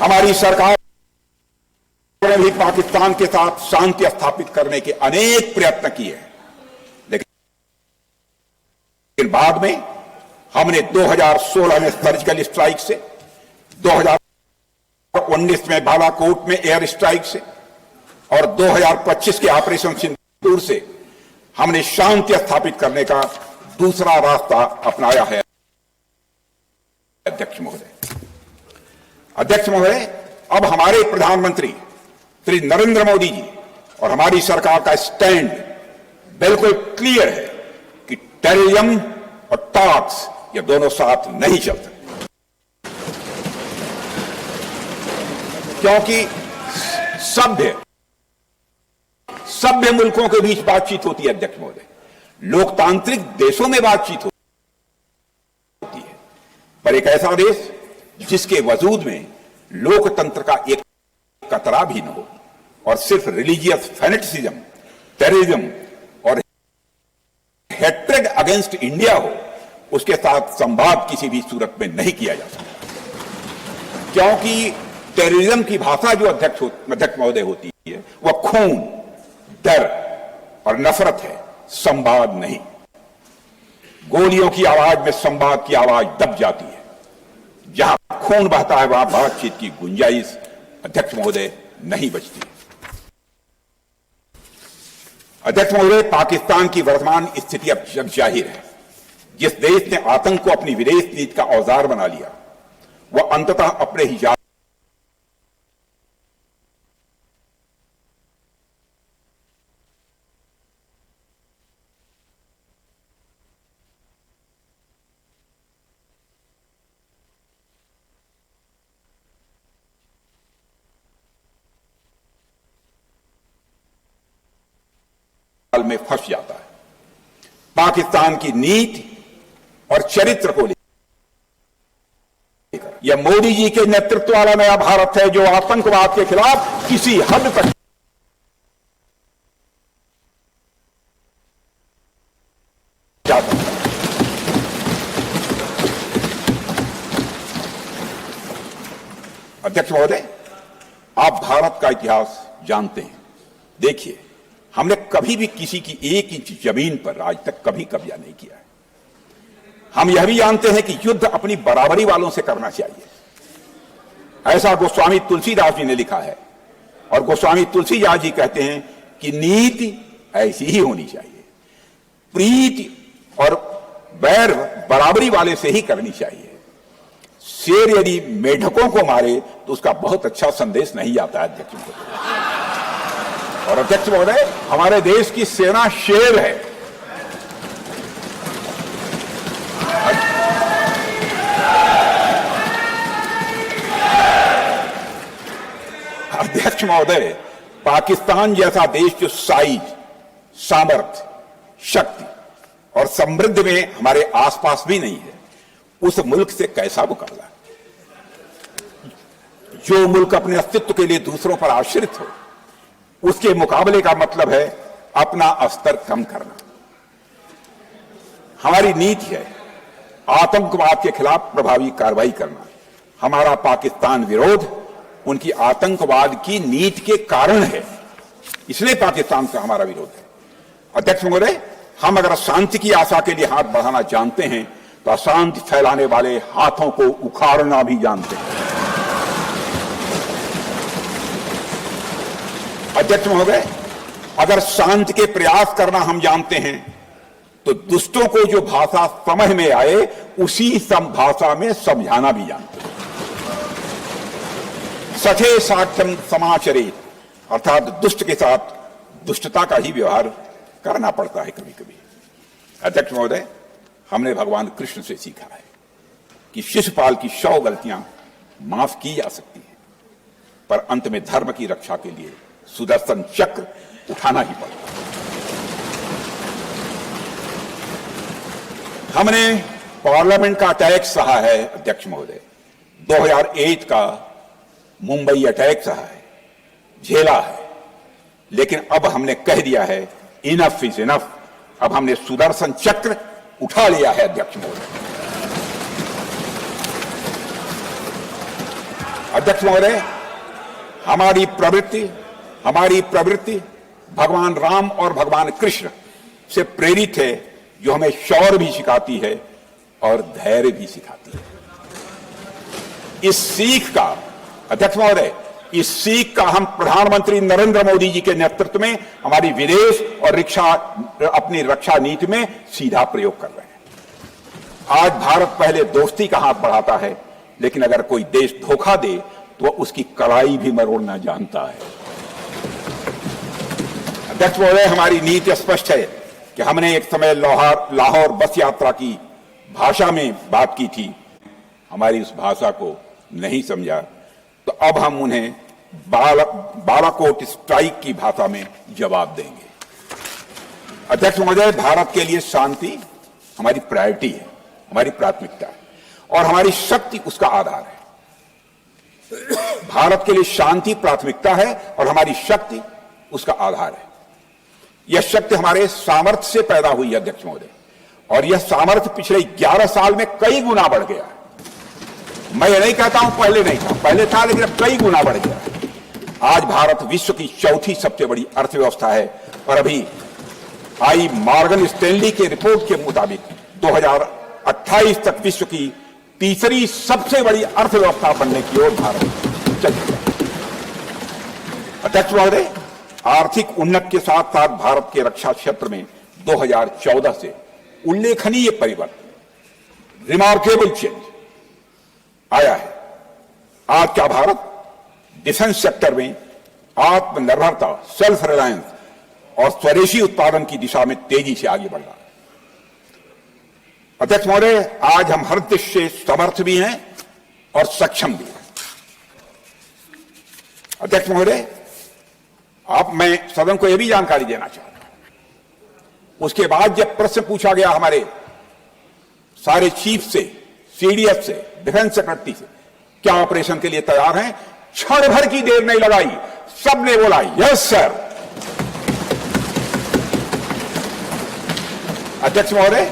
हमारी सरकार ने भी पाकिस्तान के साथ शांति स्थापित करने के अनेक प्रयत्न किए, लेकिन बाद में हमने 2016 में सर्जिकल स्ट्राइक से, 2019 में बालाकोट में एयर स्ट्राइक से और 2025 के ऑपरेशन सिंदूर से हमने शांति स्थापित करने का दूसरा रास्ता अपनाया है। अध्यक्ष महोदय, अब हमारे प्रधानमंत्री श्री नरेंद्र मोदी जी और हमारी सरकार का स्टैंड बिल्कुल क्लियर है कि टेररिज्म और टॉक्स ये दोनों साथ नहीं चल सकते, क्योंकि सभ्य मुल्कों के बीच बातचीत होती है। अध्यक्ष महोदय, लोकतांत्रिक देशों में बातचीत होती है, पर एक ऐसा देश जिसके वजूद में लोकतंत्र का एक कतरा भी न हो और सिर्फ रिलीजियस फैनेटिसिज्म, टेररिज्म और हेट्रेड अगेंस्ट इंडिया हो, उसके साथ संवाद किसी भी सूरत में नहीं किया जा सकता, क्योंकि टेररिज्म की भाषा जो अध्यक्ष महोदय होती है वह खून, डर और नफरत है, संवाद नहीं। गोलियों की आवाज में संवाद की आवाज दब जाती है। जहां खून बहता है वहां बातचीत की गुंजाइश अध्यक्ष महोदय नहीं बचती। अध्यक्ष महोदय, पाकिस्तान की वर्तमान स्थिति अब जग जाहिर है। जिस देश ने आतंक को अपनी विदेश नीति का औजार बना लिया, वह अंततः अपने ही में फंस जाता है। पाकिस्तान की नीति और चरित्र को लेकर यह मोदी जी के नेतृत्व वाला नया भारत है, जो आतंकवाद के खिलाफ किसी हद तक जाता है। अध्यक्ष महोदय, आप भारत का इतिहास जानते हैं। देखिए, हमने कभी भी किसी की 1 इंच जमीन पर आज तक कभी कब्जा नहीं किया है। हम यह भी जानते हैं कि युद्ध अपनी बराबरी वालों से करना चाहिए। ऐसा गोस्वामी तुलसीदास जी ने लिखा है, और गोस्वामी तुलसीदास जी कहते हैं कि नीति ऐसी ही होनी चाहिए, प्रीति और बैर बराबरी वाले से ही करनी चाहिए। शेर यदि मेढकों को मारे तो उसका बहुत अच्छा संदेश नहीं आता है अध्यक्ष महोदय। और अध्यक्ष महोदय, हमारे देश की सेना शेर है। अध्यक्ष महोदय, पाकिस्तान जैसा देश जो साइज, सामर्थ्य, शक्ति और समृद्धि में हमारे आसपास भी नहीं है, उस मुल्क से कैसा मुकाबला? जो मुल्क अपने अस्तित्व के लिए दूसरों पर आश्रित हो, उसके मुकाबले का मतलब है अपना स्तर कम करना। हमारी नीति है आतंकवाद के खिलाफ प्रभावी कार्रवाई करना। हमारा पाकिस्तान विरोध उनकी आतंकवाद की नीति के कारण है, इसलिए पाकिस्तान से हमारा विरोध है। अध्यक्ष महोदय, हम अगर शांति की आशा के लिए हाथ बढ़ाना जानते हैं तो अशांति फैलाने वाले हाथों को उखाड़ना भी जानते हैं। अध्यक्ष महोदय, अगर शांति के प्रयास करना हम जानते हैं तो दुष्टों को जो भाषा समझ में आए उसी भाषा में समझाना भी जानते हैं। सठे साठ्यम समाचरे, अर्थात दुष्ट के साथ दुष्टता का ही व्यवहार करना पड़ता है कभी कभी। अध्यक्ष महोदय, हमने भगवान कृष्ण से सीखा है कि शिशुपाल की 100 गलतियां माफ की जा सकती हैं, पर अंत में धर्म की रक्षा के लिए सुदर्शन चक्र उठाना ही पड़ता है। हमने पार्लियामेंट का अटैक सहा है अध्यक्ष महोदय, 2008 का मुंबई अटैक सहा है, झेला है, लेकिन अब हमने कह दिया है इनफ इज इनफ। अब हमने सुदर्शन चक्र उठा लिया है अध्यक्ष महोदय। अध्यक्ष महोदय, हमारी प्रवृत्ति भगवान राम और भगवान कृष्ण से प्रेरित है, जो हमें शौर्य भी सिखाती है और धैर्य भी सिखाती है। इस सीख का अध्यक्ष महोदय, इस सीख का हम प्रधानमंत्री नरेंद्र मोदी जी के नेतृत्व में हमारी विदेश और अपनी रक्षा नीति में सीधा प्रयोग कर रहे हैं। आज भारत पहले दोस्ती का हाथ बढ़ाता है, लेकिन अगर कोई देश धोखा दे तो उसकी कलाई भी मरोड़ना जानता है। अध्यक्ष महोदय, हमारी नीति स्पष्ट है कि हमने एक समय लाहौर बस यात्रा की भाषा में बात की थी, हमारी उस भाषा को नहीं समझा, तो अब हम उन्हें बालाकोट स्ट्राइक की भाषा में जवाब देंगे। अध्यक्ष महोदय, भारत के लिए शांति हमारी प्रायोरिटी है, हमारी प्राथमिकता है, और हमारी शक्ति उसका आधार है। भारत के लिए शांति प्राथमिकता है और हमारी शक्ति उसका आधार है। यह शक्ति हमारे सामर्थ्य से पैदा हुई है अध्यक्ष महोदय, और यह सामर्थ्य पिछले 11 साल में कई गुना बढ़ गया है। मैं ये नहीं कहता हूं पहले नहीं था, पहले था, लेकिन अब कई गुना बढ़ गया। आज भारत विश्व की चौथी सबसे बड़ी अर्थव्यवस्था है, और अभी आई मॉर्गन स्टैनली के रिपोर्ट के मुताबिक 2028 तक विश्व की तीसरी सबसे बड़ी अर्थव्यवस्था बनने की ओर भारत चल रहा है। अध्यक्ष महोदय, आर्थिक उन्नति के साथ साथ भारत के रक्षा क्षेत्र में 2014 से उल्लेखनीय परिवर्तन, रिमार्केबल चेंज आया है। आज का भारत डिफेंस सेक्टर में आत्मनिर्भरता, सेल्फ रिलायंस और स्वदेशी उत्पादन की दिशा में तेजी से आगे बढ़ रहा है। अध्यक्ष महोदय, आज हम हर दृष्टि से समर्थ भी हैं और सक्षम भी हैं। अध्यक्ष महोदय, मैं सदन को यह भी जानकारी देना चाहता हूं, उसके बाद जब प्रश्न पूछा गया हमारे सारे चीफ से, सीडीएस से, डिफेंस सेक्रेटरी से, क्या ऑपरेशन के लिए तैयार हैं, क्षण भर की देर नहीं लगाई, सबने बोला यस सर। अध्यक्ष महोदय,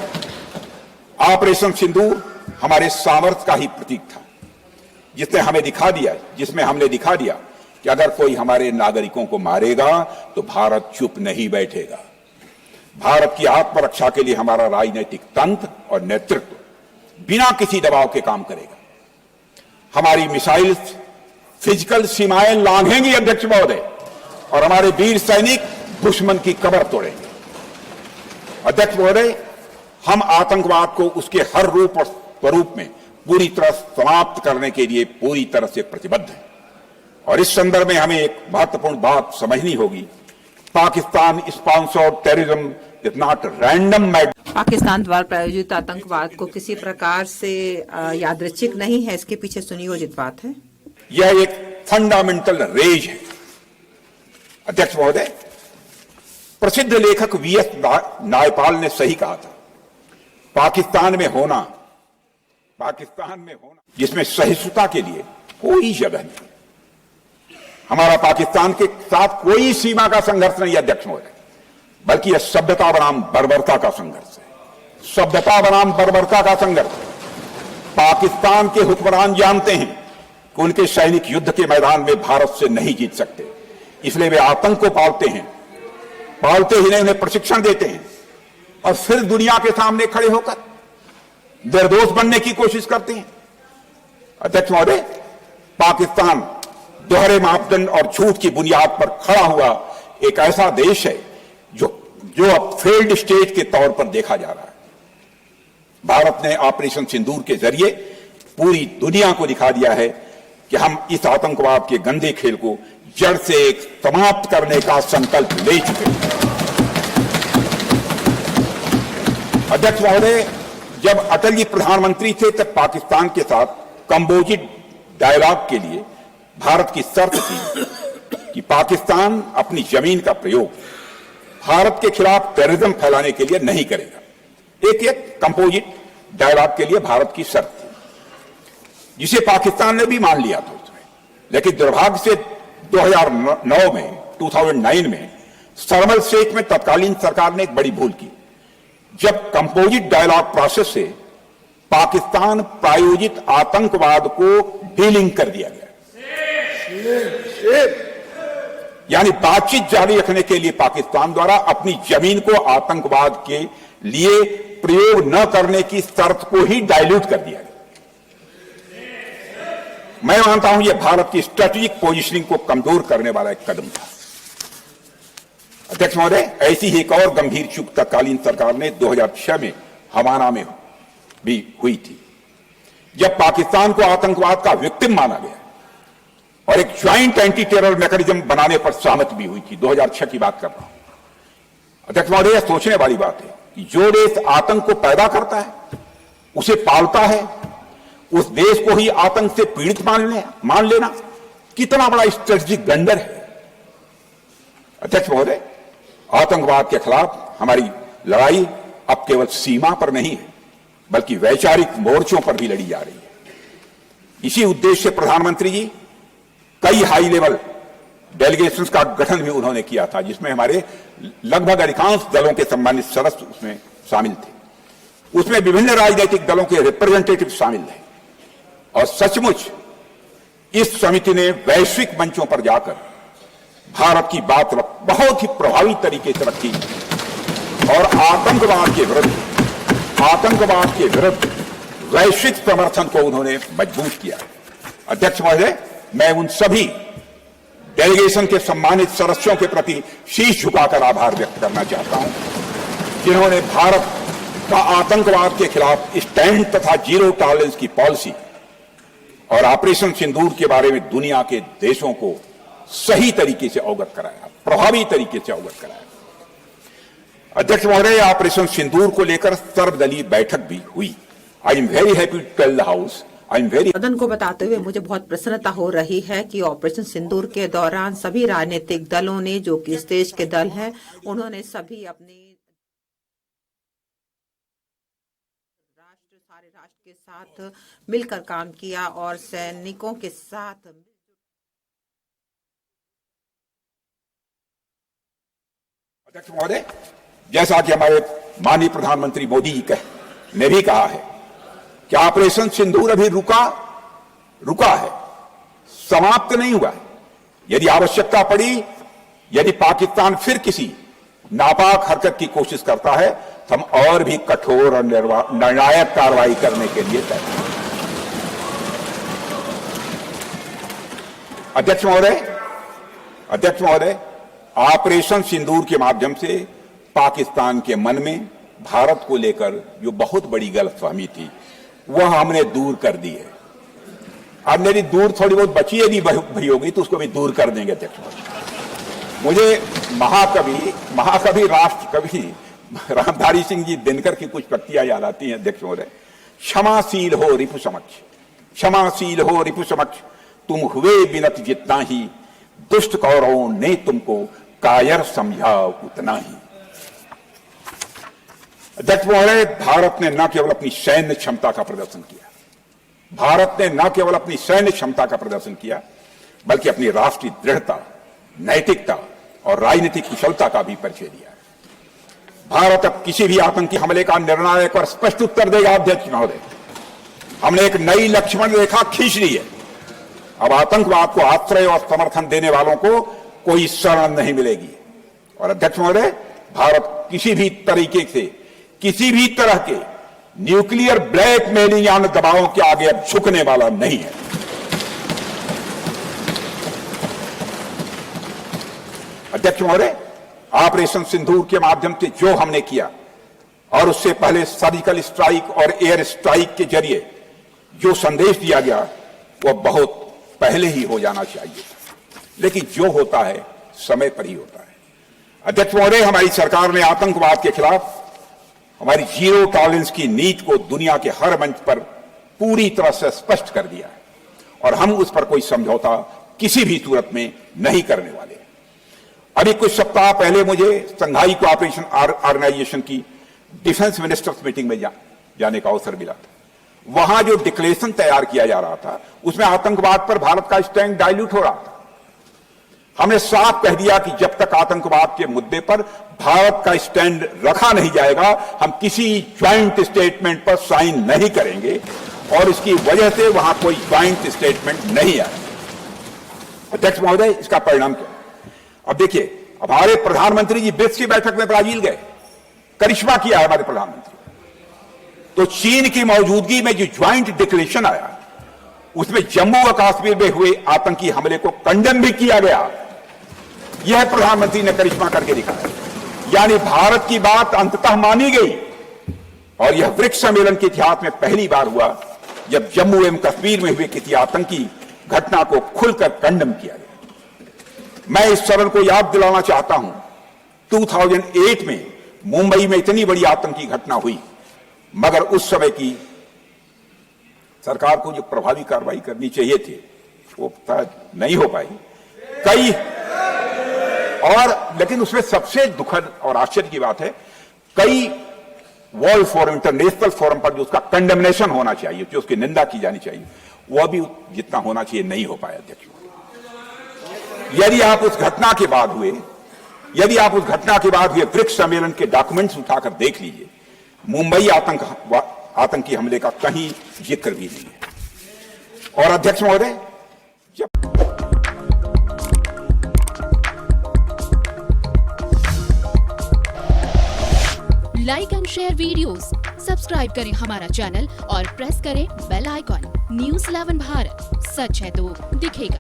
ऑपरेशन सिंदूर हमारे सामर्थ्य का ही प्रतीक था, जिसमें हमने दिखा दिया कि अगर कोई हमारे नागरिकों को मारेगा तो भारत चुप नहीं बैठेगा। भारत की आत्मरक्षा के लिए हमारा राजनीतिक तंत्र और नेतृत्व बिना किसी दबाव के काम करेगा। हमारी मिसाइल्स फिजिकल सीमाएं लांघेंगी अध्यक्ष महोदय, और हमारे वीर सैनिक दुश्मन की कमर तोड़ेंगे। अध्यक्ष महोदय, हम आतंकवाद को उसके हर रूप और स्वरूप में पूरी तरह समाप्त करने के लिए पूरी तरह से प्रतिबद्ध हैं। और इस संदर्भ में हमें एक महत्वपूर्ण बात समझनी होगी। Pakistan sponsored terrorism is not random. Pakistan द्वारा प्रायोजित आतंकवाद को किसी प्रकार से यादृच्छिक नहीं है, इसके पीछे सुनियोजित बात है। यह एक फंडामेंटल रेज है। अध्यक्ष महोदय, प्रसिद्ध लेखक वीएस नायपाल ने सही कहा था, पाकिस्तान में होना जिसमें सहिष्णुता के लिए कोई जगह नहीं। हमारा पाकिस्तान के साथ कोई सीमा का संघर्ष नहीं है अध्यक्ष महोदय, बल्कि यह सभ्यता बनाम बर्बरता का संघर्ष है। सभ्यता बनाम बर्बरता का संघर्ष। पाकिस्तान के हुक्मरान जानते हैं कि उनके सैनिक युद्ध के मैदान में भारत से नहीं जीत सकते, इसलिए वे आतंक को पालते हैं। पालते ही नहीं, उन्हें प्रशिक्षण देते हैं और फिर दुनिया के सामने खड़े होकर निर्दोष बनने की कोशिश करते हैं। अध्यक्ष महोदय, पाकिस्तान दोहरे मापदंड और झूठ की बुनियाद पर खड़ा हुआ एक ऐसा देश है जो अब फेल्ड स्टेट के तौर पर देखा जा रहा है। भारत ने ऑपरेशन सिंदूर के जरिए पूरी दुनिया को दिखा दिया है कि हम इस आतंकवाद के गंदे खेल को जड़ से समाप्त करने का संकल्प ले चुके हैं। अध्यक्ष महोदय, जब अटल जी प्रधानमंत्री थे तब पाकिस्तान के साथ कंबोजिट डायलॉग के लिए भारत की शर्त थी कि पाकिस्तान अपनी जमीन का प्रयोग भारत के खिलाफ टेररिज्म फैलाने के लिए नहीं करेगा। एक कंपोजिट डायलॉग के लिए भारत की शर्त थी, जिसे पाकिस्तान ने भी मान लिया था उसमें। लेकिन दुर्भाग्य से 2009 में सरमल शेख में तत्कालीन सरकार ने एक बड़ी भूल की, जब कंपोजिट डायलॉग प्रोसेस से पाकिस्तान प्रायोजित आतंकवाद को डीलिंक कर दिया गया। यानी बातचीत जारी रखने के लिए पाकिस्तान द्वारा अपनी जमीन को आतंकवाद के लिए प्रयोग न करने की शर्त को ही डाइल्यूट कर दिया गया। मैं मानता हूं यह भारत की स्ट्रेटेजिक पोजीशनिंग को कमजोर करने वाला एक कदम था। अध्यक्ष महोदय, ऐसी ही एक और गंभीर चूक तत्कालीन सरकार ने 2006 में हवाना में भी हुई थी, जब पाकिस्तान को आतंकवाद का विक्टिम माना गया और एक ज्वाइंट एंटी टेरर मैकेनिज्म बनाने पर सहमति भी हुई थी। 2006 की बात कर रहा हूं। अध्यक्ष महोदय, यह सोचने वाली बात है कि जो देश आतंक को पैदा करता है, उसे पालता है, उस देश को ही आतंक से पीड़ित मान लेना कितना बड़ा स्ट्रेटेजिक ब्लंडर है। अध्यक्ष महोदय, आतंकवाद के खिलाफ हमारी लड़ाई अब केवल सीमा पर नहीं है, बल्कि वैचारिक मोर्चों पर भी लड़ी जा रही है। इसी उद्देश्य से प्रधानमंत्री जी कई हाई लेवल डेलीगेशंस का गठन भी उन्होंने किया था, जिसमें हमारे लगभग अधिकांश दलों के संबंधित सदस्य उसमें शामिल थे। उसमें विभिन्न राजनीतिक दलों के रिप्रेजेंटेटिव शामिल थे और सचमुच इस समिति ने वैश्विक मंचों पर जाकर भारत की बात बहुत ही प्रभावी तरीके से रखी और आतंकवाद के विरुद्ध वैश्विक समर्थन को उन्होंने मजबूत किया। अध्यक्ष महोदय, मैं उन सभी डेलीगेशन के सम्मानित सदस्यों के प्रति शीश झुकाकर आभार व्यक्त करना चाहता हूं, जिन्होंने भारत का आतंकवाद के खिलाफ स्टैंड तथा जीरो टॉलरेंस की पॉलिसी और ऑपरेशन सिंदूर के बारे में दुनिया के देशों को सही तरीके से अवगत कराया, प्रभावी तरीके से अवगत कराया। अध्यक्ष महोदय, ऑपरेशन सिंदूर को लेकर सर्वदलीय बैठक भी हुई। I am very happy to tell the house, सदन को बताते हुए मुझे बहुत प्रसन्नता हो रही है कि ऑपरेशन सिंदूर के दौरान सभी राजनीतिक दलों ने, जो कि इस देश के दल हैं, उन्होंने सभी अपने सारे राष्ट्र के साथ मिलकर काम किया और सैनिकों के साथ। अध्यक्ष महोदय, जैसा कि हमारे माननीय प्रधानमंत्री मोदी जी ने भी कहा है कि ऑपरेशन सिंदूर अभी रुका है, समाप्त नहीं हुआ है। यदि आवश्यकता पड़ी, यदि पाकिस्तान फिर किसी नापाक हरकत की कोशिश करता है, हम और भी कठोर और निर्णायक कार्रवाई करने के लिए तैयार हैं। अध्यक्ष महोदय, ऑपरेशन सिंदूर के माध्यम से पाकिस्तान के मन में भारत को लेकर जो बहुत बड़ी गलतफहमी थी वह हमने दूर कर दी है। अब मेरी दूर थोड़ी बहुत बची है, भी होगी तो उसको भी दूर कर देंगे अध्यक्ष महोदय। मुझे महाकवि राष्ट्र कवि रामधारी सिंह जी दिनकर की कुछ पंक्तियां याद आती हैं अध्यक्ष महोदय। क्षमाशील हो रिपु समक्ष, क्षमाशील हो रिपु समक्ष, तुम हुए बिनत जितना ही, दुष्ट कौरवों ने तुमको कायर समझा उतना ही। अध्यक्ष महोदय, भारत ने न केवल अपनी सैन्य क्षमता का प्रदर्शन किया, बल्कि अपनी राष्ट्रीय दृढ़ता, नैतिकता और राजनीतिक कुशलता का भी परिचय दिया है। भारत अब किसी भी आतंकी हमले का निर्णायक और स्पष्ट उत्तर देगा। अध्यक्ष महोदय, हमने एक नई लक्ष्मण रेखा खींच ली है। अब आतंकवाद को आश्रय और समर्थन देने वालों को कोई शरण नहीं मिलेगी। और अध्यक्ष महोदय, भारत किसी भी तरीके से किसी भी तरह के न्यूक्लियर ब्लैकमेलिंग या दबावों के आगे अब झुकने वाला नहीं है। अध्यक्ष महोदय, ऑपरेशन सिंदूर के माध्यम से जो हमने किया और उससे पहले सर्जिकल स्ट्राइक और एयर स्ट्राइक के जरिए जो संदेश दिया गया वह बहुत पहले ही हो जाना चाहिए, लेकिन जो होता है समय पर ही होता है। अध्यक्ष महोदय, हमारी सरकार ने आतंकवाद के खिलाफ हमारी जीरो टॉलरेंस की नीति को दुनिया के हर मंच पर पूरी तरह से स्पष्ट कर दिया है और हम उस पर कोई समझौता किसी भी सूरत में नहीं करने वाले। अभी कुछ सप्ताह पहले मुझे शंघाई कोऑपरेशन ऑर्गेनाइजेशन की डिफेंस मिनिस्टर्स मीटिंग में जाने का अवसर मिला था। वहां जो डिक्लेरेशन तैयार किया जा रहा था उसमें आतंकवाद पर भारत का स्टैंड डाइल्यूट हो रहा था। हमने साफ कह दिया कि जब तक आतंकवाद के मुद्दे पर भारत का स्टैंड रखा नहीं जाएगा हम किसी ज्वाइंट स्टेटमेंट पर साइन नहीं करेंगे और इसकी वजह से वहां कोई ज्वाइंट स्टेटमेंट नहीं आया। अध्यक्ष महोदय, इसका परिणाम क्या? अब देखिए, हमारे प्रधानमंत्री जी ब्रिक्स की बैठक में ब्राजील गए, करिश्मा किया है हमारे प्रधानमंत्री। तो चीन की मौजूदगी में जो ज्वाइंट डिक्लेरेशन आया उसमें जम्मू और कश्मीर में हुए आतंकी हमले को कंडेम भी किया गया। यह प्रधानमंत्री ने करिश्मा करके दिखाया, यानी भारत की बात अंततः मानी गई। और यह ब्रिक्स सम्मेलन के इतिहास में पहली बार हुआ जब जम्मू एवं कश्मीर में हुए किसी आतंकी घटना को खुलकर कंडेम किया गया। मैं इस सदन को याद दिलाना चाहता हूं, 2008 में मुंबई में इतनी बड़ी आतंकी घटना हुई, मगर उस समय की सरकार को जो प्रभावी कार्रवाई करनी चाहिए थी वो नहीं हो पाई लेकिन उसमें सबसे दुखद और आश्चर्य की बात है, कई वर्ल्ड फोरम, इंटरनेशनल फोरम पर जो उसका कंडेमनेशन होना चाहिए, जो उसकी निंदा की जानी चाहिए, वह भी जितना होना चाहिए नहीं हो पाया। अध्यक्ष, यदि आप उस घटना के बाद हुए ब्रिक्स सम्मेलन के डॉक्यूमेंट्स उठाकर देख लीजिए, मुंबई आतंकी हमले का कहीं जिक्र भी नहीं है। और अध्यक्ष महोदय, like and share videos, subscribe करें हमारा चैनल और प्रेस करें बेल आइकॉन। न्यूज़ 11 भारत, सच है तो दिखेगा।